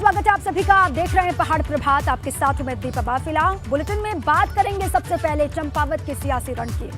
स्वागत है आप सभी का। आप देख रहे हैं पहाड़ प्रभात, आपके साथ मैं दीपा बाफिला। बुलेटिन में बात करेंगे सबसे पहले चंपावत के सियासी रण की।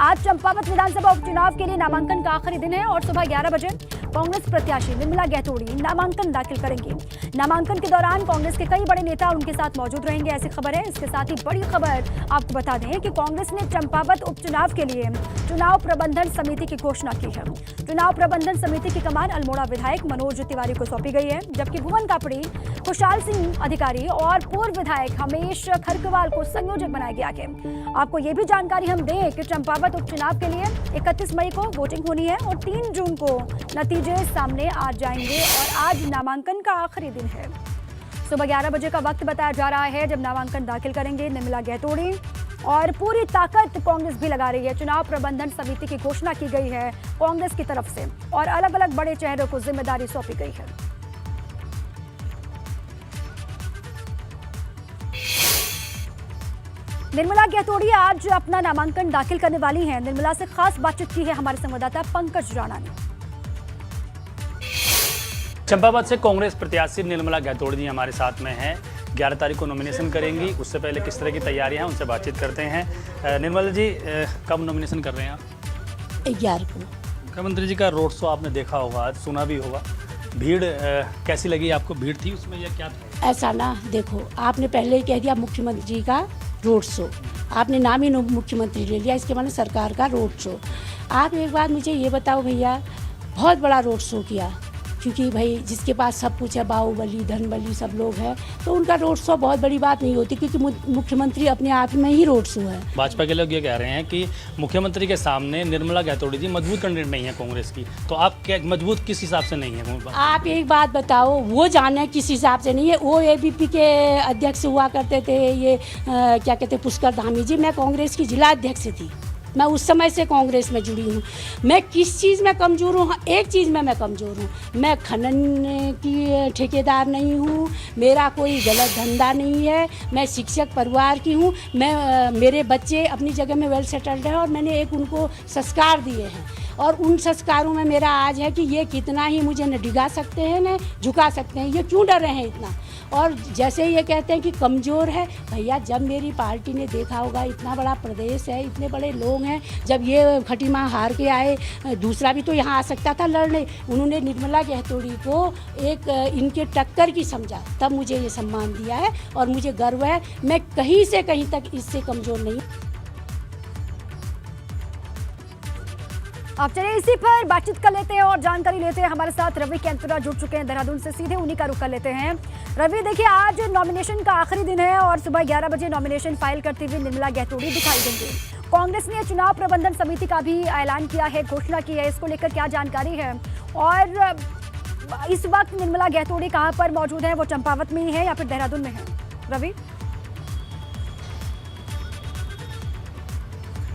आज चंपावत विधानसभा उपचुनाव के लिए नामांकन का आखिरी दिन है और सुबह 11 बजे कांग्रेस प्रत्याशी निर्मला गहतोड़ी नामांकन दाखिल करेंगी। नामांकन के दौरान कांग्रेस के कई बड़े नेता उनके साथ मौजूद रहेंगे, ऐसी खबर है। इसके साथ ही बड़ी खबर आपको बता दें कि कांग्रेस ने चंपावत उपचुनाव के लिए चुनाव प्रबंधन समिति की घोषणा की है। चुनाव प्रबंधन समिति की कमान अल्मोड़ा विधायक मनोज तिवारी को सौंपी गई है, जबकि भुवन कापड़ी, खुशहाल सिंह अधिकारी और पूर्व विधायक हमेश खरकवाल को संयोजक बनाया गया है। आपको ये भी जानकारी हम दें कि चंपावत उपचुनाव के लिए 31 मई को वोटिंग होनी है और 3 जून को नतीजे सामने आ जाएंगे और आज नामांकन का आखिरी दिन है। सुबह 11 बजे का वक्त बताया जा रहा है जब नामांकन दाखिल करेंगे निर्मला गहतोड़ी और पूरी ताकत कांग्रेस भी लगा रही है। चुनाव प्रबंधन समिति की घोषणा की गई है कांग्रेस की तरफ से और अलग अलग बड़े चेहरों को जिम्मेदारी सौंपी गई है। निर्मला गहतोड़ी आज अपना नामांकन दाखिल करने वाली हैं। निर्मला से खास बातचीत की है हमारे संवाददाता पंकज राणा ने। चंपावत से कांग्रेस प्रत्याशी निर्मला गहतोड़ी जी हमारे साथ में हैं। 11 तारीख को नॉमिनेशन करेंगी, उससे पहले किस तरह की तैयारियां हैं उनसे बातचीत करते हैं। निर्मला जी, कब नॉमिनेशन कर रहे हैं आप? 11 को। मुख्यमंत्री जी का रोड शो आपने देखा होगा, आज सुना भी होगा। भीड़ कैसी लगी आपको? भीड़ थी उसमें या क्या था? ऐसा ना देखो, आपने पहले ही कह दिया मुख्यमंत्री जी का रोड शो, आपने नाम ही मुख्यमंत्री ले लिया, इसके माने सरकार का रोड शो। आप एक बात मुझे ये बताओ भैया, बहुत बड़ा रोड शो किया, क्योंकि भाई जिसके पास सब कुछ है, बाहुबली धनबली सब लोग हैं, तो उनका रोड शो बहुत बड़ी बात नहीं होती, क्योंकि मुख्यमंत्री अपने आप में ही रोड शो है। भाजपा के लोग ये कह रहे हैं कि मुख्यमंत्री के सामने निर्मला गहतोड़ी जी मजबूत कैंडिडेट नहीं है कांग्रेस की, तो आप क्या मजबूत किस हिसाब से नहीं है? आप एक बात बताओ, वो जाने किस हिसाब से नहीं है। वो ABP के अध्यक्ष हुआ करते थे, ये क्या कहते पुष्कर धामी जी, मैं कांग्रेस की जिला अध्यक्ष थी, मैं उस समय से कांग्रेस में जुड़ी हूँ। मैं किस चीज़ में कमज़ोर हूँ? एक चीज़ में मैं कमज़ोर हूँ, मैं खनन की ठेकेदार नहीं हूँ, मेरा कोई गलत धंधा नहीं है, मैं शिक्षक परिवार की हूँ, मेरे बच्चे अपनी जगह में वेल सेटल्ड हैं और मैंने एक उनको संस्कार दिए हैं और उन संस्कारों में मेरा आज है कि ये कितना ही मुझे न डिगा सकते हैं न झुका सकते हैं, ये क्यों डर रहे हैं इतना। और जैसे ये कहते हैं कि कमज़ोर है, भैया जब मेरी पार्टी ने देखा होगा इतना बड़ा प्रदेश है, इतने बड़े लोग हैं, जब ये खटीमा हार के आए, दूसरा भी तो यहाँ आ सकता था लड़ने, उन्होंने निर्मला गहतोड़ी को एक इनके टक्कर की समझा, तब मुझे ये सम्मान दिया है और मुझे गर्व है। मैं कहीं से कहीं तक इससे कमज़ोर नहीं। आप चलिए इसी पर बातचीत कर लेते हैं और जानकारी लेते हैं। हमारे साथ रवि कैंतुरा जुड़ चुके हैं देहरादून से, सीधे उन्हीं का रुख कर लेते हैं। रवि, देखिए आज नॉमिनेशन का आखिरी दिन है और सुबह 11 बजे नॉमिनेशन फाइल करते हुए निर्मला गहतोड़ी दिखाई देंगे। कांग्रेस ने चुनाव प्रबंधन समिति का भी ऐलान किया है, घोषणा की है, इसको लेकर क्या जानकारी है और इस वक्त निर्मला गहतोड़ी कहाँ पर मौजूद है? वो चंपावत में ही है या फिर देहरादून में है? रवि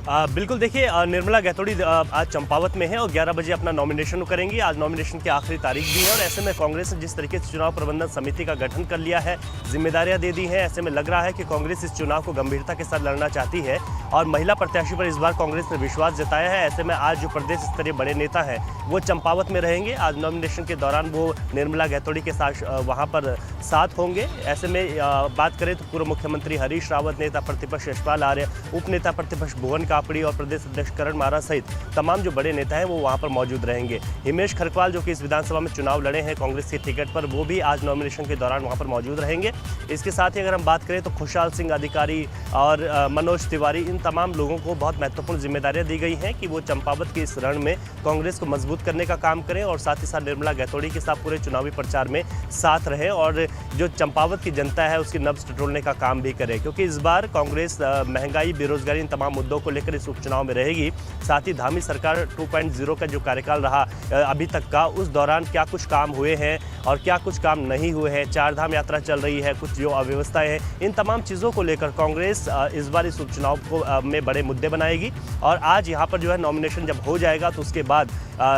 बिल्कुल, देखिए निर्मला गहतोड़ी आज चंपावत में है और 11 बजे अपना नॉमिनेशन करेंगी। आज नॉमिनेशन की आखिरी तारीख भी है और ऐसे में कांग्रेस ने जिस तरीके से चुनाव प्रबंधन समिति का गठन कर लिया है, जिम्मेदारियां दे दी हैं, ऐसे में लग रहा है कि कांग्रेस इस चुनाव को गंभीरता के साथ लड़ना चाहती है और महिला प्रत्याशी पर इस बार कांग्रेस ने विश्वास जताया है। ऐसे में आज जो प्रदेश स्तरीय बड़े नेता हैं वो चंपावत में रहेंगे। आज नॉमिनेशन के दौरान वो निर्मला गहतोड़ी के साथ वहाँ पर साथ होंगे। ऐसे में बात करें तो पूर्व मुख्यमंत्री हरीश रावत, नेता प्रतिपक्ष यशपाल आर्य, उप नेता प्रतिपक्ष भुवन कापड़ी और प्रदेश अध्यक्ष करण मारा सहित तमाम जो बड़े नेता हैं वो वहां पर मौजूद रहेंगे। हिमेश खरकवाल जो कि इस विधानसभा में चुनाव लड़े हैं कांग्रेस के टिकट पर, वो भी आज नॉमिनेशन के दौरान वहां पर मौजूद रहेंगे। इसके साथ ही अगर हम बात करें तो खुशहाल सिंह अधिकारी और मनोज तिवारी, इन तमाम लोगों को बहुत महत्वपूर्ण जिम्मेदारियां दी गई हैं कि वो चंपावत के इस रण में कांग्रेस को मजबूत करने का काम करें और साथ ही साथ निर्मला गहतोड़ी के साथ पूरे चुनावी प्रचार में साथ रहें और जो चंपावत की जनता है उसकी नब्ज टटोलने का काम भी करे, क्योंकि इस बार कांग्रेस महंगाई, बेरोजगारी, इन तमाम मुद्दों को लेकर इस उपचुनाव में रहेगी। साथ ही धामी सरकार 2.0 का जो कार्यकाल रहा अभी तक का, उस दौरान क्या कुछ काम हुए हैं और क्या कुछ काम नहीं हुए हैं, 4 धाम यात्रा चल रही है, कुछ जो अव्यवस्थाएं हैं, इन तमाम चीज़ों को लेकर कांग्रेस इस बार इस उपचुनाव को में बड़े मुद्दे बनाएगी। और आज यहाँ पर जो है नॉमिनेशन जब हो जाएगा तो उसके बाद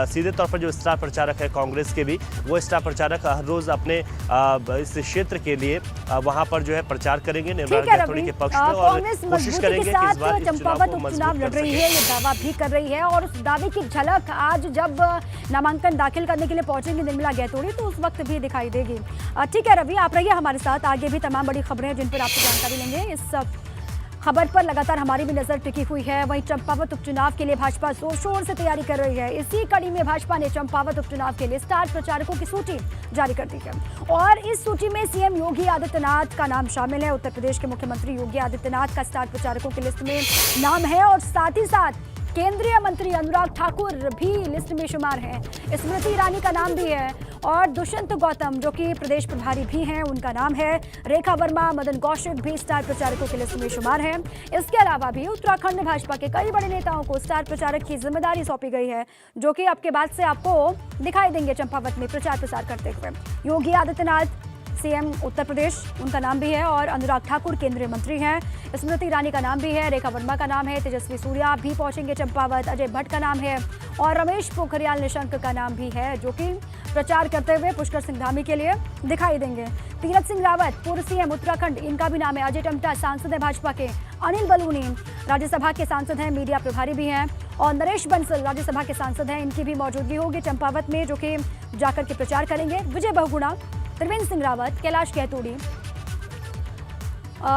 सीधे तौर पर जो स्टार प्रचारक है कांग्रेस के भी, वो स्टार प्रचारक हर रोज अपने इस क्षेत्र के लिए वहां पर जो है प्रचार करेंगे निर्मला गहतोड़ी के पक्ष में और कोशिश करेंगे कि इस बार इस चुनाव को चुनाव लड़ रही है, ये दावा भी कर रही है और उस दावे की झलक आज जब नामांकन दाखिल करने के लिए पहुंचेंगी निर्मला गैतोड़ी तो उस वक्त भी दिखाई देगी। ठीक है रवि, आप रहिए हमारे साथ, आगे भी तमाम बड़ी खबरें जिन पर आपसे जानकारी लेंगे। इस खबर पर लगातार हमारी भी नजर टिकी हुई है। वहीं चंपावत उपचुनाव के लिए भाजपा जोर शोर से तैयारी कर रही है। इसी कड़ी में भाजपा ने चंपावत उपचुनाव के लिए स्टार प्रचारकों की सूची जारी कर दी है और इस सूची में सीएम योगी आदित्यनाथ का नाम शामिल है। उत्तर प्रदेश के मुख्यमंत्री योगी आदित्यनाथ का स्टार प्रचारकों की लिस्ट में नाम है और साथ ही साथ केंद्रीय मंत्री अनुराग ठाकुर भी लिस्ट में शुमार हैं। स्मृति ईरानी का नाम भी है और दुष्यंत गौतम जो कि प्रदेश प्रभारी भी हैं उनका नाम है। रेखा वर्मा, मदन कौशिक भी स्टार प्रचारकों की लिस्ट में शुमार हैं। इसके अलावा भी उत्तराखंड में भाजपा के कई बड़े नेताओं को स्टार प्रचारक की जिम्मेदारी सौंपी गई है जो कि अब के बाद से आपको दिखाई देंगे चंपावत में प्रचार प्रसार करते हुए। योगी आदित्यनाथ सीएम उत्तर प्रदेश उनका नाम भी है और अनुराग ठाकुर केंद्रीय मंत्री हैं। स्मृति ईरानी का नाम भी है, रेखा वर्मा का नाम है, तेजस्वी सूर्या भी पहुंचेंगे चंपावत, अजय भट्ट का नाम है और रमेश पोखरियाल निशंक का नाम भी है जो कि प्रचार करते हुए पुष्कर सिंह धामी के लिए दिखाई देंगे। तीरथ सिंह रावत पूर्व सीएम उत्तराखंड, इनका भी नाम है। अजय टम्टा सांसद है भाजपा के। अनिल बलूनी राज्यसभा के सांसद हैं, मीडिया प्रभारी भी हैं और नरेश बंसल राज्यसभा के सांसद हैं। इनकी भी मौजूदगी होगी चंपावत में जो कि जाकर के प्रचार करेंगे। विजय बहुगुणा, त्रिवेंद्र सिंह रावत, कैलाश गैतोड़ी,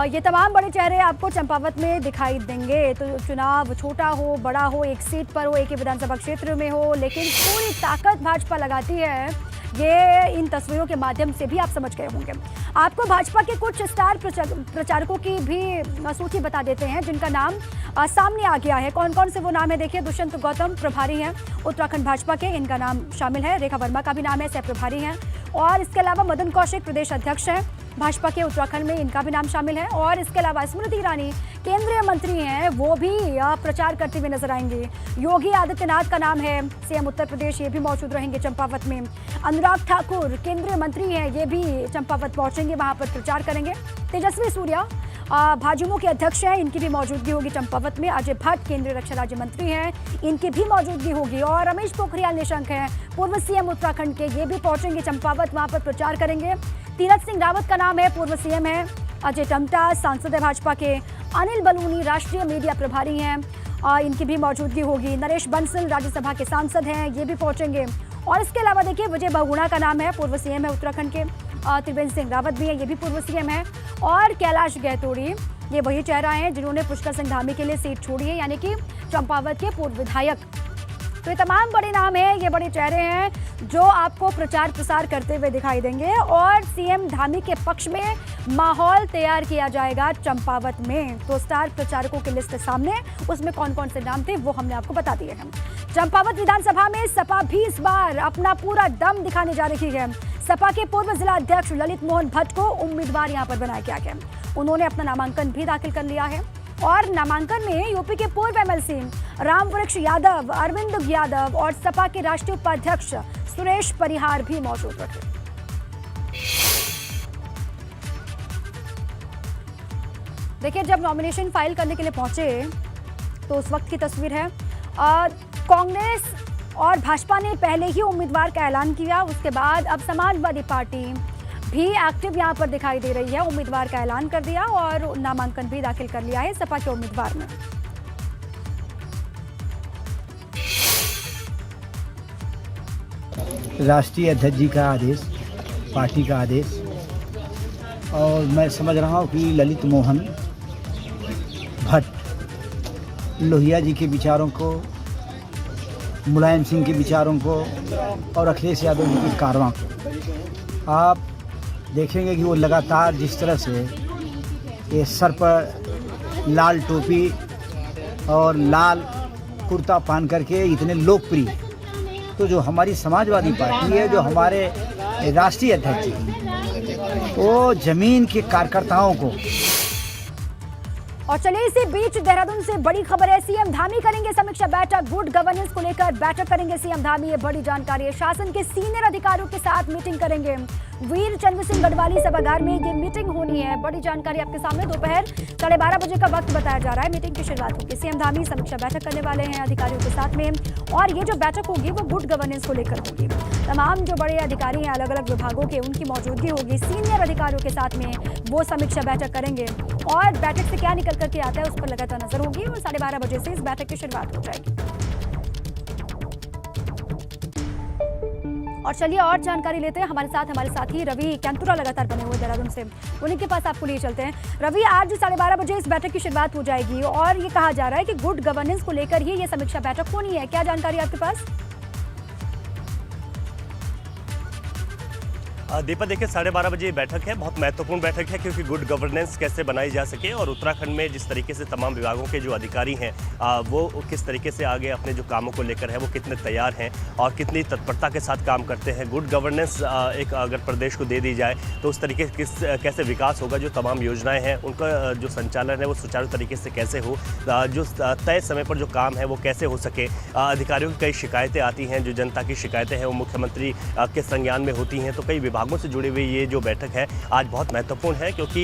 ये तमाम बड़े चेहरे आपको चंपावत में दिखाई देंगे। तो चुनाव छोटा हो बड़ा हो, एक सीट पर हो, एक ही विधानसभा क्षेत्र में हो, लेकिन पूरी ताकत भाजपा लगाती है, ये इन तस्वीरों के माध्यम से भी आप समझ गए होंगे। आपको भाजपा के कुछ स्टार प्रचारकों की भी सूची बता देते हैं जिनका नाम सामने आ गया है। कौन कौन से वो नाम है देखिए। दुष्यंत गौतम प्रभारी हैं उत्तराखंड भाजपा के, इनका नाम शामिल है। रेखा वर्मा का भी नाम है, सह प्रभारी हैं और इसके अलावा मदन कौशिक प्रदेश अध्यक्ष हैं भाजपा के उत्तराखंड में, इनका भी नाम शामिल है और इसके अलावा स्मृति ईरानी केंद्रीय मंत्री हैं, वो भी प्रचार करते हुए नजर आएंगे। योगी आदित्यनाथ का नाम है, सीएम उत्तर प्रदेश, ये भी मौजूद रहेंगे चंपावत में। अनुराग ठाकुर केंद्रीय मंत्री हैं, ये भी चंपावत पहुंचेंगे, वहां पर प्रचार करेंगे। तेजस्वी सूर्या भाजपा के अध्यक्ष हैं, इनकी भी मौजूदगी होगी चंपावत में। अजय भट्ट केंद्रीय रक्षा राज्य मंत्री हैं, इनकी भी मौजूदगी होगी और रमेश पोखरियाल निशंक हैं पूर्व सीएम उत्तराखंड के, ये भी पहुंचेंगे चंपावत, वहां पर प्रचार करेंगे। तीरथ सिंह रावत का नाम है, पूर्व सीएम है। अजय टम्टा सांसद है भाजपा के। अनिल बलूनी राष्ट्रीय मीडिया प्रभारी हैं, इनकी भी मौजूदगी होगी। नरेश बंसल राज्यसभा के सांसद हैं, ये भी पहुंचेंगे और इसके अलावा देखिए विजय बहुगुणा का नाम है, पूर्व सीएम है उत्तराखंड के। त्रिवेंद्र सिंह रावत भी है, ये भी पूर्व सीएम है और कैलाश गैतोड़ी ये वही चेहरा हैं जिन्होंने पुष्कर सिंह धामी के लिए सीट छोड़ी है, यानी कि चंपावत के पूर्व विधायक। तो ये तमाम बड़े नाम हैं, ये बड़े चेहरे हैं जो आपको प्रचार प्रसार करते हुए दिखाई देंगे और सीएम धामी के पक्ष में माहौल तैयार किया जाएगा चंपावत में। तो स्टार प्रचारकों की लिस्ट सामने, उसमें कौन कौन से नाम थे वो हमने आपको बता दिए हैं। चंपावत विधानसभा में सपा भी इस बार अपना पूरा दम दिखाने जा रही है। सपा के पूर्व जिला अध्यक्ष ललित मोहन भट्ट को उम्मीदवार यहां पर बनाया गया है। उन्होंने अपना नामांकन भी दाखिल कर लिया है और नामांकन में यूपी के पूर्व एमएलसी रामवृक्ष यादव, अरविंद यादव और सपा के राष्ट्रीय उपाध्यक्ष सुरेश परिहार भी मौजूद रहे। देखिए जब नॉमिनेशन फाइल करने के लिए पहुंचे तो उस वक्त की तस्वीर है। कांग्रेस और भाजपा ने पहले ही उम्मीदवार का ऐलान किया, उसके बाद अब समाजवादी पार्टी भी एक्टिव यहां पर दिखाई दे रही है। उम्मीदवार का ऐलान कर दिया और नामांकन भी दाखिल कर लिया है सपा के उम्मीदवार ने। राष्ट्रीय अध्यक्ष जी का आदेश, पार्टी का आदेश, और मैं समझ रहा हूँ कि ललित मोहन भट्ट लोहिया जी के विचारों को, मुलायम सिंह के विचारों को और अखिलेश यादव जी की कारवां को आप देखेंगे कि वो लगातार जिस तरह से ये सर पर लाल टोपी और लाल कुर्ता पहन करके इतने लोकप्रिय, तो जो हमारी समाजवादी पार्टी है, जो हमारे राष्ट्रीय अध्यक्ष जी, वो जमीन के कार्यकर्ताओं को। और चलिए इसी बीच देहरादून से बड़ी खबर है, सीएम धामी करेंगे समीक्षा बैठक, गुड गवर्नेंस को लेकर बैठक करेंगे सीएम धामी, ये बड़ी जानकारी है। शासन के सीनियर अधिकारियों के साथ मीटिंग करेंगे। वीर चंद्र सिंह गढ़वाली सभागार में ये मीटिंग होनी है। बड़ी जानकारी आपके सामने, दोपहर 12:30 बजे का वक्त बताया जा रहा है। मीटिंग की शुरुआत होगी। सीएम धामी समीक्षा बैठक करने वाले हैं अधिकारियों के साथ में, और ये जो बैठक होगी वो गुड गवर्नेंस को लेकर होगी। तमाम जो बड़े अधिकारी हैं अलग अलग विभागों के, उनकी मौजूदगी होगी। सीनियर अधिकारियों के साथ में वो समीक्षा बैठक करेंगे और बैठक से क्या निकल करके आता है उस पर लगातार नजर होगी, और 12:30 बजे से इस बैठक की शुरुआत हो जाएगी। और चलिए और जानकारी लेते हैं। हमारे साथी रवि कैंतुरा लगातार बने हुए देहरादून से, उन्हीं के पास आपको लिए चलते हैं। रवि, आज 12:30 बजे इस बैठक की शुरुआत हो जाएगी और ये कहा जा रहा है कि गुड गवर्नेंस को लेकर ही ये समीक्षा बैठक होनी है। क्या जानकारी आपके पास? दीपा, देखिए 12:30 बजे ये बैठक है, बहुत महत्वपूर्ण बैठक है, क्योंकि गुड गवर्नेंस कैसे बनाई जा सके और उत्तराखंड में जिस तरीके से तमाम विभागों के जो अधिकारी हैं वो किस तरीके से आगे अपने जो कामों को लेकर है वो कितने तैयार हैं और कितनी तत्परता के साथ काम करते हैं। गुड गवर्नेंस एक अगर प्रदेश को दे दी जाए तो उस तरीके कैसे विकास होगा, जो तमाम योजनाएँ हैं उनका जो संचालन है वो सुचारू तरीके से कैसे हो, जो तय समय पर जो काम है वो कैसे हो सके। अधिकारियों की कई शिकायतें आती हैं, जो जनता की शिकायतें हैं वो मुख्यमंत्री के संज्ञान में होती हैं, तो कई विभागों से जुड़ी हुई ये जो बैठक है आज बहुत महत्वपूर्ण है, क्योंकि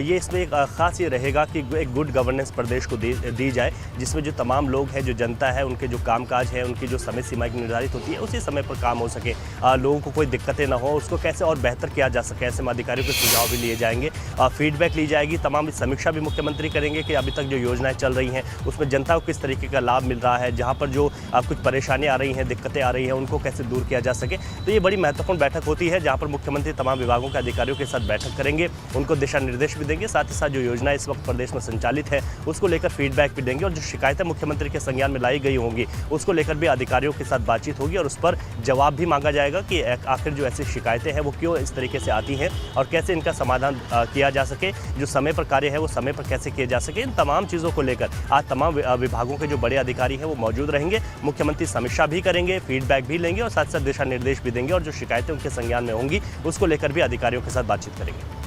ये इसमें एक खास ये रहेगा कि एक गुड गवर्नेंस प्रदेश को दी जाए, जिसमें जो तमाम लोग हैं, जो जनता है, उनके जो कामकाज है, उनकी जो समय सीमा निर्धारित होती है उसी समय पर काम हो सके, लोगों को कोई दिक्कतें ना हो, उसको कैसे और बेहतर किया जा सके। ऐसे में अधिकारियों के सुझाव भी लिए जाएंगे, फीडबैक ली जाएगी, तमाम समीक्षा भी मुख्यमंत्री करेंगे कि अभी तक जो योजनाएं चल रही हैं उसमें जनता को किस तरीके का लाभ मिल रहा है, जहाँ पर जो कुछ परेशानियाँ आ रही हैं, दिक्कतें आ रही हैं, उनको कैसे दूर किया जा सके। तो ये बड़ी महत्वपूर्ण बैठक होती है, जहाँ पर मुख्यमंत्री तमाम विभागों के अधिकारियों के साथ बैठक करेंगे, उनको दिशा निर्देश भी देंगे, साथ ही साथ जो योजना इस वक्त प्रदेश में संचालित है उसको लेकर फीडबैक भी देंगे, और जो शिकायतें मुख्यमंत्री के संज्ञान में लाई गई होंगी उसको लेकर भी अधिकारियों के साथ बातचीत होगी और उस पर जवाब भी मांगा जाएगा कि आखिर जो ऐसी शिकायतें हैं वो क्यों इस तरीके से आती हैं और कैसे इनका समाधान किया जा सके, जो समय पर कार्य है वो समय पर कैसे किए जा सके। इन तमाम चीज़ों को लेकर आज तमाम विभागों के जो बड़े अधिकारी हैं वो मौजूद रहेंगे। मुख्यमंत्री समीक्षा भी करेंगे, फीडबैक भी लेंगे और साथ साथ दिशा निर्देश भी देंगे, और जो शिकायतें उनके संज्ञान में होंगी उसको लेकर भी अधिकारियों के साथ बातचीत करेंगे।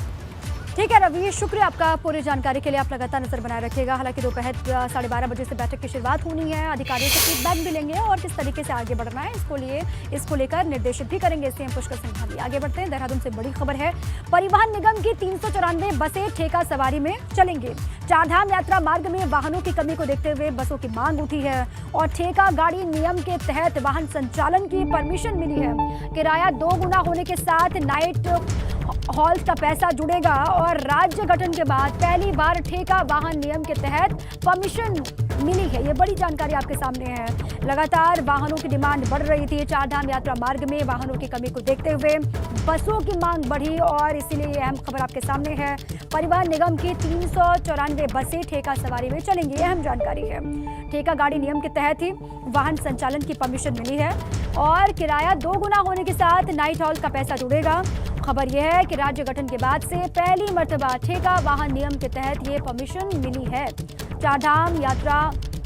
ठीक है रवि, शुक्रिया आपका पूरी जानकारी के लिए। आप लगातार नजर बनाए रखिएगा। हालांकि दोपहर 12:30 बजे से बैठक की शुरुआत होनी है, अधिकारियों से फीडबैक भी लेंगे और किस तरीके से आगे बढ़ना है इसको लेकर निर्देशित भी करेंगे सीएम पुष्कर सिंह धामी। आगे बढ़ते हैं, देहरादून से बड़ी खबर है। परिवहन निगम की 394 बसें ठेका सवारी में चलेंगी। चारधाम यात्रा मार्ग में वाहनों की कमी को देखते हुए बसों की मांग उठी है और ठेका गाड़ी नियम के तहत वाहन संचालन की परमिशन मिली है। किराया 2 गुना होने के साथ नाइट हॉल्स का पैसा जुड़ेगा और राज्य गठन के बाद पहली बार ठेका वाहन नियम के तहत परमिशन मिली है। ये बड़ी जानकारी आपके सामने है। लगातार वाहनों की डिमांड बढ़ रही थी। चारधाम यात्रा मार्ग में वाहनों की कमी को देखते हुए बसों की मांग बढ़ी और इसीलिए ये अहम खबर आपके सामने है। परिवहन निगम की 394 बसें ठेका सवारी में चलेंगी। अहम जानकारी है, ठेका गाड़ी नियम के तहत ही वाहन संचालन की परमिशन मिली है और किराया 2 गुना होने के साथ नाइट हॉल का पैसा जुड़ेगा। खबर यह है कि राज्य गठन के बाद से पहली मर्तबा ठेका वाहन नियम के तहत ये परमिशन मिली है। चारधाम यात्रा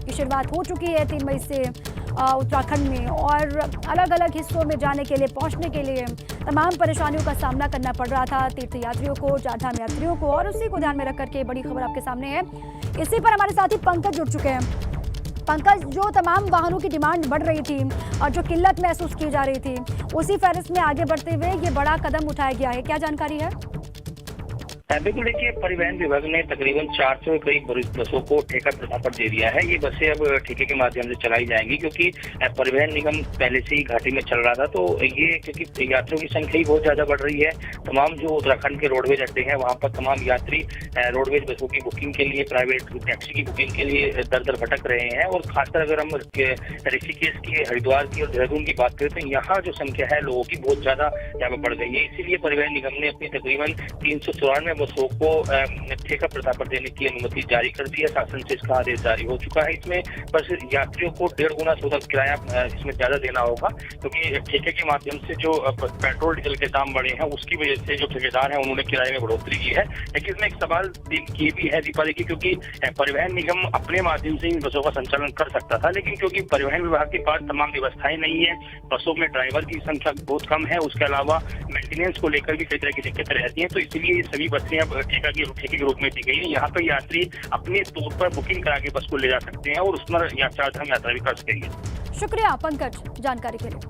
की शुरुआत हो चुकी है 3 मई से उत्तराखंड में, और अलग अलग हिस्सों में जाने के लिए, पहुंचने के लिए तमाम परेशानियों का सामना करना पड़ रहा था तीर्थयात्रियों को, चारधाम यात्रियों को, और उसी को ध्यान में रख करके बड़ी खबर आपके सामने है। इसी पर हमारे साथी पंकज जुड़ चुके हैं। पंकज, जो तमाम वाहनों की डिमांड बढ़ रही थी और जो किल्लत महसूस की जा रही थी, उसी फहरिस्त में आगे बढ़ते हुए ये बड़ा कदम उठाया गया है, क्या जानकारी है? बिल्कुल, देखिए परिवहन विभाग ने तकरीबन 400 के करीब बसों को ठेका प्रथा पर दे दिया है। ये बसें अब ठेके के माध्यम से चलाई जाएंगी, क्योंकि परिवहन निगम पहले से ही घाटी में चल रहा था। तो ये क्योंकि यात्रियों की संख्या ही बहुत ज्यादा बढ़ रही है, तमाम जो उत्तराखंड के रोडवेज अड्डे हैं वहाँ पर तमाम यात्री रोडवेज बसों की बुकिंग के लिए, प्राइवेट टैक्सी की बुकिंग के लिए दर दर भटक रहे हैं। और खासकर अगर हम ऋषिकेश की, हरिद्वार की और देहरादून की बात करें तो यहाँ जो संख्या है लोगों की बहुत ज्यादा यहाँ पर बढ़ गई है। इसीलिए परिवहन निगम ने अपनी तकरीबन 394 बसों को ठेका प्रथा पर देने की अनुमति जारी कर दी है। शासन से इसका आदेश जारी हो चुका है। इसमें बस यात्रियों को 1.5 गुना किराया इसमें ज्यादा देना होगा, क्योंकि ठेके के माध्यम से जो पेट्रोल डीजल के दाम बढ़े हैं उसकी वजह से जो ठेकेदार हैं उन्होंने किराए में बढ़ोतरी की है। लेकिन इसमें एक सवाल ये भी है दीपा, देखिए, क्योंकि परिवहन निगम अपने माध्यम से इन बसों का संचालन कर सकता था, लेकिन क्योंकि परिवहन विभाग के पास तमाम व्यवस्थाएं नहीं है, बसों में ड्राइवर की संख्या बहुत कम है, उसके अलावा मेंटेनेंस को लेकर भी कई तरह की दिक्कतें रहती हैं, तो इसीलिए ये सभी बसें अब ठेके के रूप में दी गई है। यहाँ पर यात्री अपने तौर पर बुकिंग करा के बस को ले जा सकते हैं और उस पर चारधाम यात्रा भी कर सकेंगे। शुक्रिया पंकज जानकारी के लिए।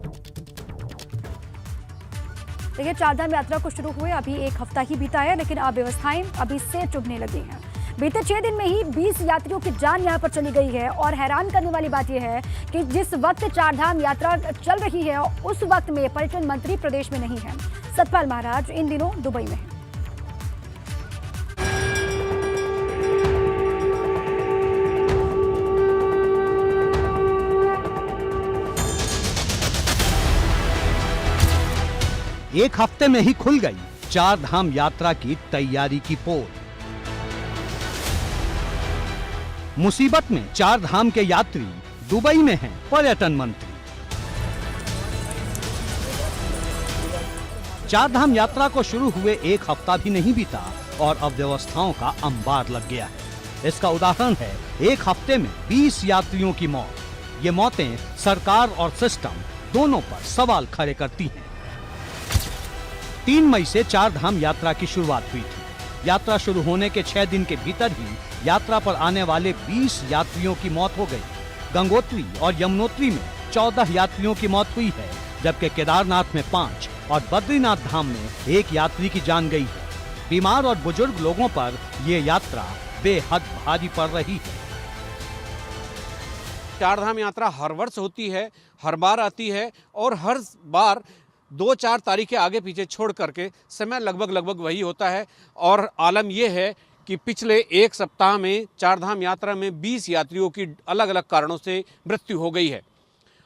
देखिए, चारधाम यात्रा को शुरू हुए अभी एक हफ्ता ही बीता है, लेकिन अव्यवस्थाएं अभी से चुभने लगी हैं। बीते 6 दिन में ही 20 यात्रियों की जान यहां पर चली गई है। और हैरान करने वाली बात यह है कि जिस वक्त चारधाम यात्रा चल रही है उस वक्त में पर्यटन मंत्री प्रदेश में नहीं है। सतपाल महाराज इन दिनों दुबई में हैं। एक हफ्ते में ही खुल गई चारधाम यात्रा की तैयारी की पोल। मुसीबत में चारधाम के यात्री, दुबई में हैं पर्यटन मंत्री। चारधाम यात्रा को शुरू हुए एक हफ्ता भी नहीं बीता और अव्यवस्थाओं का अंबार लग गया है। इसका उदाहरण है एक हफ्ते में 20 यात्रियों की मौत। ये मौतें सरकार और सिस्टम दोनों पर सवाल खड़े करती हैं। 3 मई से चारधाम यात्रा की शुरुआत हुई थी। यात्रा शुरू होने के 6 दिन के भीतर ही यात्रा पर आने वाले 20 यात्रियों की मौत हो गई। गंगोत्री और यमुनोत्री में 14 यात्रियों की मौत हुई है, जबकि केदारनाथ में 5 और बद्रीनाथ धाम में 1 यात्री की जान गई है। बीमार और बुजुर्ग लोगों पर ये यात्रा बेहद भारी पड़ रही है। चारधाम यात्रा हर वर्ष होती है, हर बार आती है और हर बार 2-4 तारीखें आगे पीछे छोड़ करके समय लगभग वही होता है। और आलम यह है कि पिछले 1 सप्ताह में चारधाम यात्रा में 20 यात्रियों की अलग अलग कारणों से मृत्यु हो गई है।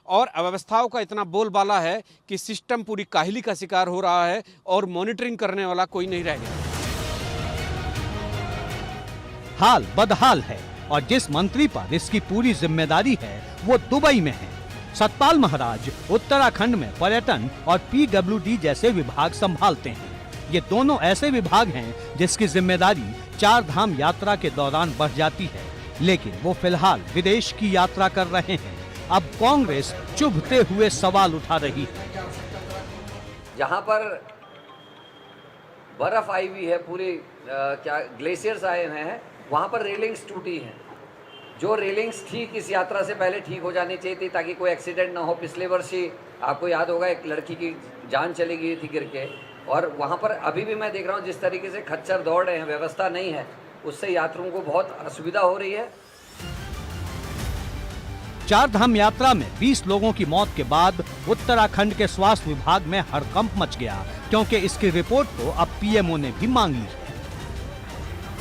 और अव्यवस्थाओं का इतना बोलबाला है कि सिस्टम पूरी काहिली का शिकार हो रहा है और मॉनिटरिंग करने वाला कोई नहीं रह गया। हाल बदहाल है और जिस मंत्री पर इसकी पूरी जिम्मेदारी है वो दुबई में है। सतपाल महाराज उत्तराखंड में पर्यटन और PWD जैसे विभाग संभालते हैं। ये दोनों ऐसे विभाग हैं जिसकी जिम्मेदारी चारधाम यात्रा के दौरान बढ़ जाती है, लेकिन वो फिलहाल विदेश की यात्रा कर रहे हैं। अब कांग्रेस चुभते हुए सवाल उठा रही है। जहाँ पर बर्फ आई हुई है, पूरी ग्लेशियर्स आए हुए हैं, वहाँ पर रेलिंग्स टूटी हैं। जो रेलिंग्स ठीक इस यात्रा से पहले ठीक हो जानी चाहिए थी ताकि कोई एक्सीडेंट ना हो। पिछले वर्ष ही आपको याद होगा एक लड़की की जान चली गई थी गिर के। और वहाँ पर अभी भी मैं देख रहा हूँ जिस तरीके से खच्चर दौड़ रहे हैं, व्यवस्था नहीं है, उससे यात्रियों को बहुत असुविधा हो रही है। चारधाम यात्रा में 20 लोगों की मौत के बाद उत्तराखंड के स्वास्थ्य विभाग में हड़कंप मच गया, क्योंकि इसकी रिपोर्ट तो अब PMO ने भी मांगी है।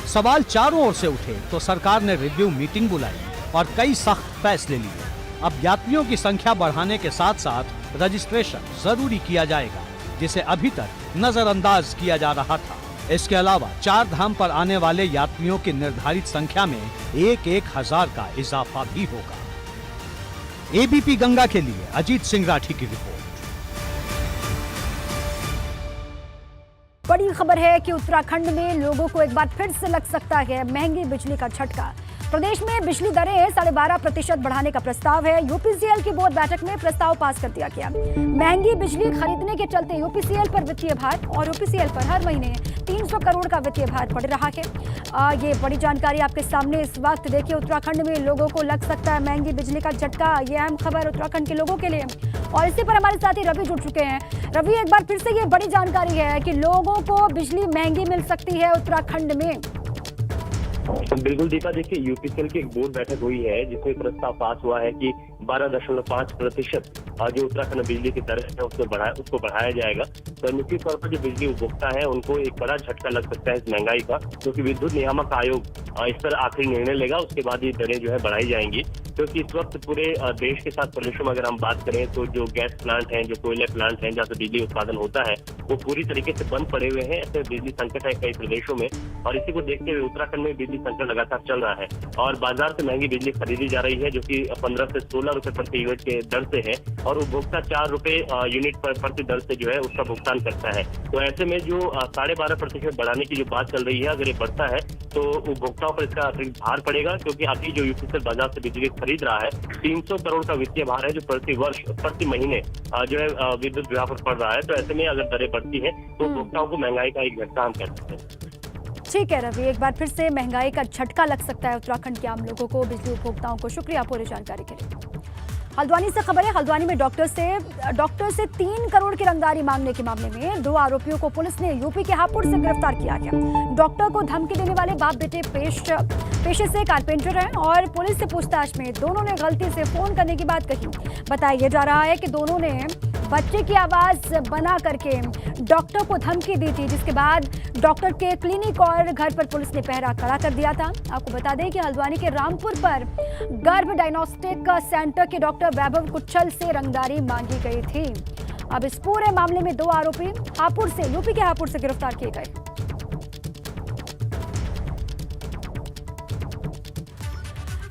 सवाल चारों ओर से उठे तो सरकार ने रिव्यू मीटिंग बुलाई और कई सख्त फैसले लिए। अब यात्रियों की संख्या बढ़ाने के साथ साथ रजिस्ट्रेशन जरूरी किया जाएगा, जिसे अभी तक नजरअंदाज किया जा रहा था। इसके अलावा चारधाम पर आने वाले यात्रियों की निर्धारित संख्या में 1,000 का इजाफा भी होगा। ABP गंगा के लिए अजीत सिंह राठी की रिपोर्ट। बड़ी खबर है कि उत्तराखंड में लोगों को एक बार फिर से लग सकता है महंगी बिजली का झटका। प्रदेश में बिजली दरें 12.5% बढ़ाने का प्रस्ताव है। UPCL की बोर्ड बैठक में प्रस्ताव पास कर दिया गया। महंगी बिजली खरीदने के चलते UPCL पर वित्तीय भार और UPCL पर हर महीने 300 करोड़ का वित्तीय भार बढ़ रहा है। ये बड़ी जानकारी आपके सामने इस वक्त। देखिए, उत्तराखंड में लोगों को लग सकता है महंगी बिजली का झटका। ये अहम खबर उत्तराखंड के लोगों के लिए। और इसी पर हमारे साथी रवि जुड़ चुके हैं। रवि, एक बार फिर से ये बड़ी जानकारी है कि लोगों को बिजली महंगी मिल सकती है उत्तराखंड में। बिल्कुल दीपा, देखिए UPCL की एक बोर्ड बैठक हुई है जिसमें प्रस्ताव पास हुआ है कि 12.5% जो उत्तराखंड में बिजली की दर है उसको बढ़ाया जाएगा। तो निश्चित तौर पर जो बिजली उपभोक्ता है उनको एक बड़ा झटका लग सकता है इस महंगाई का, क्योंकि विद्युत नियामक आयोग इस पर आखिरी निर्णय लेगा, उसके बाद ये दरें जो है बढ़ाई जाएंगी। क्योंकि इस वक्त पूरे देश के साथ प्रदेशों में अगर हम बात करें तो जो गैस प्लांट हैं, जो कोयले प्लांट हैं, जहाँ से बिजली उत्पादन होता है, वो पूरी तरीके से बंद पड़े हुए हैं। ऐसे बिजली संकट है कई प्रदेशों में और इसी को देखते हुए उत्तराखंड में बिजली संकट लगातार चल रहा है और बाजार से महंगी बिजली खरीदी जा रही है, जो कि 15 से 16 रुपए प्रति यूनिट के दर से है और उपभोक्ता 4 रुपए यूनिट पर प्रति दर से जो है उसका भुगतान करता है। तो ऐसे में जो 12.5% बढ़ाने की जो बात चल रही है, अगर ये बढ़ता है तो उपभोक्ताओं पर इसका अतिरिक्त भार पड़ेगा, क्योंकि अभी जो UPCL बाजार से बिजली खरीद रहा है 300 करोड़ का वित्तीय भार है जो प्रति महीने जो है विद्युत विभाग पर पड़ रहा है। तो ऐसे में अगर दरें बढ़ती है तो उपभोक्ताओं को महंगाई का एक झटका हम कह सकते हैं। ठीक है रवि, एक बार फिर से महंगाई का झटका लग सकता है उत्तराखंड के आम लोगों को, बिजली उपभोक्ताओं को। शुक्रिया पूरी जानकारी के लिए। हल्द्वानी से खबर है। हल्द्वानी में डॉक्टर से 3 करोड़ की रंगदारी मांगने के मामले में 2 आरोपियों को पुलिस ने यूपी के हापुड़ से गिरफ्तार किया गया। डॉक्टर को धमकी देने वाले बाप बेटे पेशे से कारपेंटर हैं और पुलिस से पूछताछ में दोनों ने गलती से फोन करने की बात कही। बताया जा रहा है कि दोनों ने बच्चे की आवाज बना करके डॉक्टर को धमकी दी थी, जिसके बाद डॉक्टर के क्लिनिक और घर पर पुलिस ने पहरा खड़ा कर दिया था। आपको बता दें कि हल्द्वानी के रामपुर पर गर्भ डायग्नोस्टिक सेंटर के डॉक्टर वैभव कुच्छल से रंगदारी मांगी गई थी। अब इस पूरे मामले में 2 आरोपी यूपी के हापुड़ से गिरफ्तार किए गए।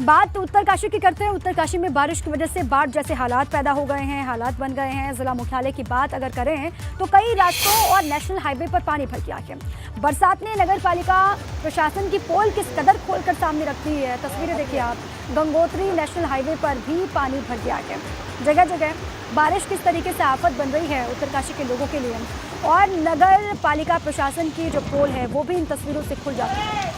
बात उत्तरकाशी की करते हैं। उत्तरकाशी में बारिश की वजह से बाढ़ जैसे हालात पैदा हो गए हैं, हालात बन गए हैं। जिला मुख्यालय की बात अगर करें तो कई रास्तों और नेशनल हाईवे पर पानी भर गया है। बरसात ने नगर पालिका प्रशासन की पोल किस कदर खोलकर सामने रख दी है। तस्वीरें देखिए आप, गंगोत्री नेशनल हाईवे पर भी पानी भर गया है। जगह जगह बारिश किस तरीके से आफत बन रही है उत्तरकाशी के लोगों के लिए, और नगर पालिका प्रशासन की जो पोल है वो भी इन तस्वीरों से खुल जाती है।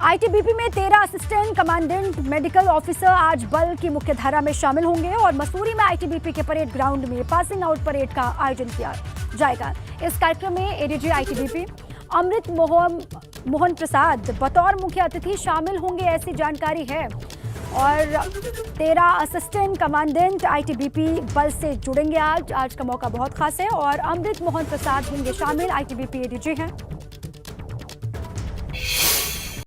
आईटीबीपी में 13 असिस्टेंट कमांडेंट मेडिकल ऑफिसर आज बल की मुख्यधारा में शामिल होंगे और मसूरी में आईटीबीपी के परेड ग्राउंड में पासिंग आउट परेड का आयोजन किया जाएगा। इस कार्यक्रम में एडीजी आईटीबीपी अमृत मोहन प्रसाद बतौर मुख्य अतिथि शामिल होंगे, ऐसी जानकारी है। और 13 असिस्टेंट कमांडेंट आईटीबीपी बल से जुड़ेंगे आज का मौका बहुत खास है और अमृत मोहन प्रसाद होंगे शामिल, आईटीबीपी एडीजी हैं।